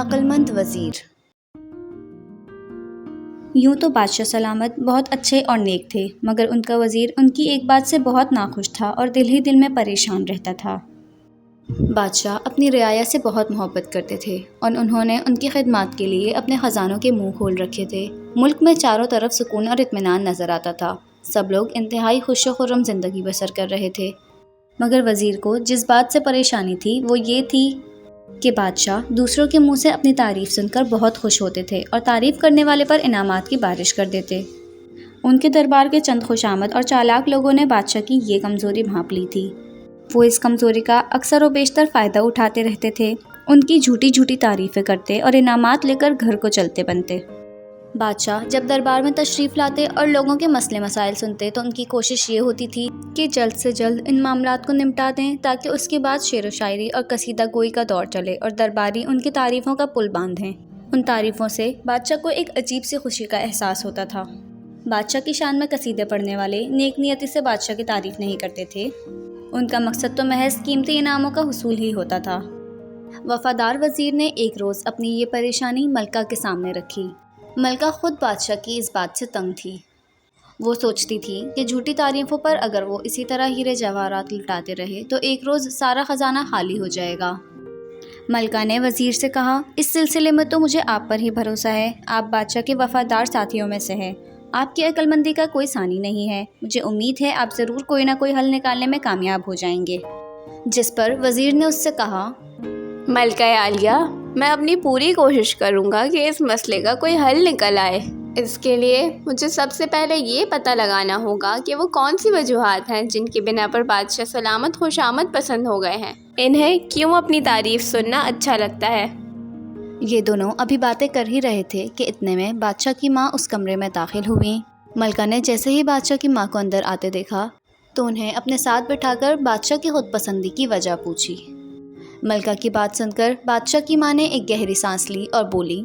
عقلمند وزیر۔ یوں تو بادشاہ سلامت بہت اچھے اور نیک تھے، مگر ان کا وزیر ان کی ایک بات سے بہت ناخوش تھا اور دل ہی دل میں پریشان رہتا تھا۔ بادشاہ اپنی رعایا سے بہت محبت کرتے تھے اور انہوں نے ان کی خدمات کے لیے اپنے خزانوں کے منہ کھول رکھے تھے۔ ملک میں چاروں طرف سکون اور اطمینان نظر آتا تھا، سب لوگ انتہائی خوش و خرم زندگی بسر کر رہے تھے۔ مگر وزیر کو جس بات سے پریشانی تھی وہ یہ تھی کہ بادشاہ دوسروں کے منہ سے اپنی تعریف سن کر بہت خوش ہوتے تھے اور تعریف کرنے والے پر انعامات کی بارش کر دیتے۔ ان کے دربار کے چند خوشامد اور چالاک لوگوں نے بادشاہ کی یہ کمزوری بھانپ لی تھی۔ وہ اس کمزوری کا اکثر و بیشتر فائدہ اٹھاتے رہتے تھے، ان کی جھوٹی جھوٹی تعریفیں کرتے اور انعامات لے کر گھر کو چلتے بنتے۔ بادشاہ جب دربار میں تشریف لاتے اور لوگوں کے مسئلے مسائل سنتے تو ان کی کوشش یہ ہوتی تھی کہ جلد سے جلد ان معاملات کو نمٹا دیں تاکہ اس کے بعد شعر و شاعری اور قصیدہ گوئی کا دور چلے اور درباری ان کی تعریفوں کا پل باندھیں۔ ان تعریفوں سے بادشاہ کو ایک عجیب سی خوشی کا احساس ہوتا تھا۔ بادشاہ کی شان میں قصیدے پڑھنے والے نیک نیتی سے بادشاہ کی تعریف نہیں کرتے تھے، ان کا مقصد تو محض قیمتی انعاموں کا حصول ہی ہوتا تھا۔ وفادار وزیر نے ایک روز اپنی یہ پریشانی ملکہ کے سامنے رکھی۔ ملکہ خود بادشاہ کی اس بات سے تنگ تھی۔ وہ سوچتی تھی کہ جھوٹی تعریفوں پر اگر وہ اسی طرح ہیرے جواہرات لٹاتے رہے تو ایک روز سارا خزانہ خالی ہو جائے گا۔ ملکہ نے وزیر سے کہا، اس سلسلے میں تو مجھے آپ پر ہی بھروسہ ہے، آپ بادشاہ کے وفادار ساتھیوں میں سے ہیں، آپ کی عقل مندی کا کوئی ثانی نہیں ہے، مجھے امید ہے آپ ضرور کوئی نہ کوئی حل نکالنے میں کامیاب ہو جائیں گے۔ جس پر وزیر نے اس سے کہا، ملکہ عالیہ، میں اپنی پوری کوشش کروں گا کہ اس مسئلے کا کوئی حل نکل آئے۔ اس کے لیے مجھے سب سے پہلے یہ پتہ لگانا ہوگا کہ وہ کون سی وجوہات ہیں جن کی بنا پر بادشاہ سلامت خوشامد پسند ہو گئے ہیں، انہیں کیوں اپنی تعریف سننا اچھا لگتا ہے۔ یہ دونوں ابھی باتیں کر ہی رہے تھے کہ اتنے میں بادشاہ کی ماں اس کمرے میں داخل ہوئیں۔ ملکہ نے جیسے ہی بادشاہ کی ماں کو اندر آتے دیکھا تو انہیں اپنے ساتھ بٹھا کر بادشاہ کی خود پسندی کی وجہ پوچھی۔ ملکہ کی بات سن کر بادشاہ کی ماں نے ایک گہری سانس لی اور بولی،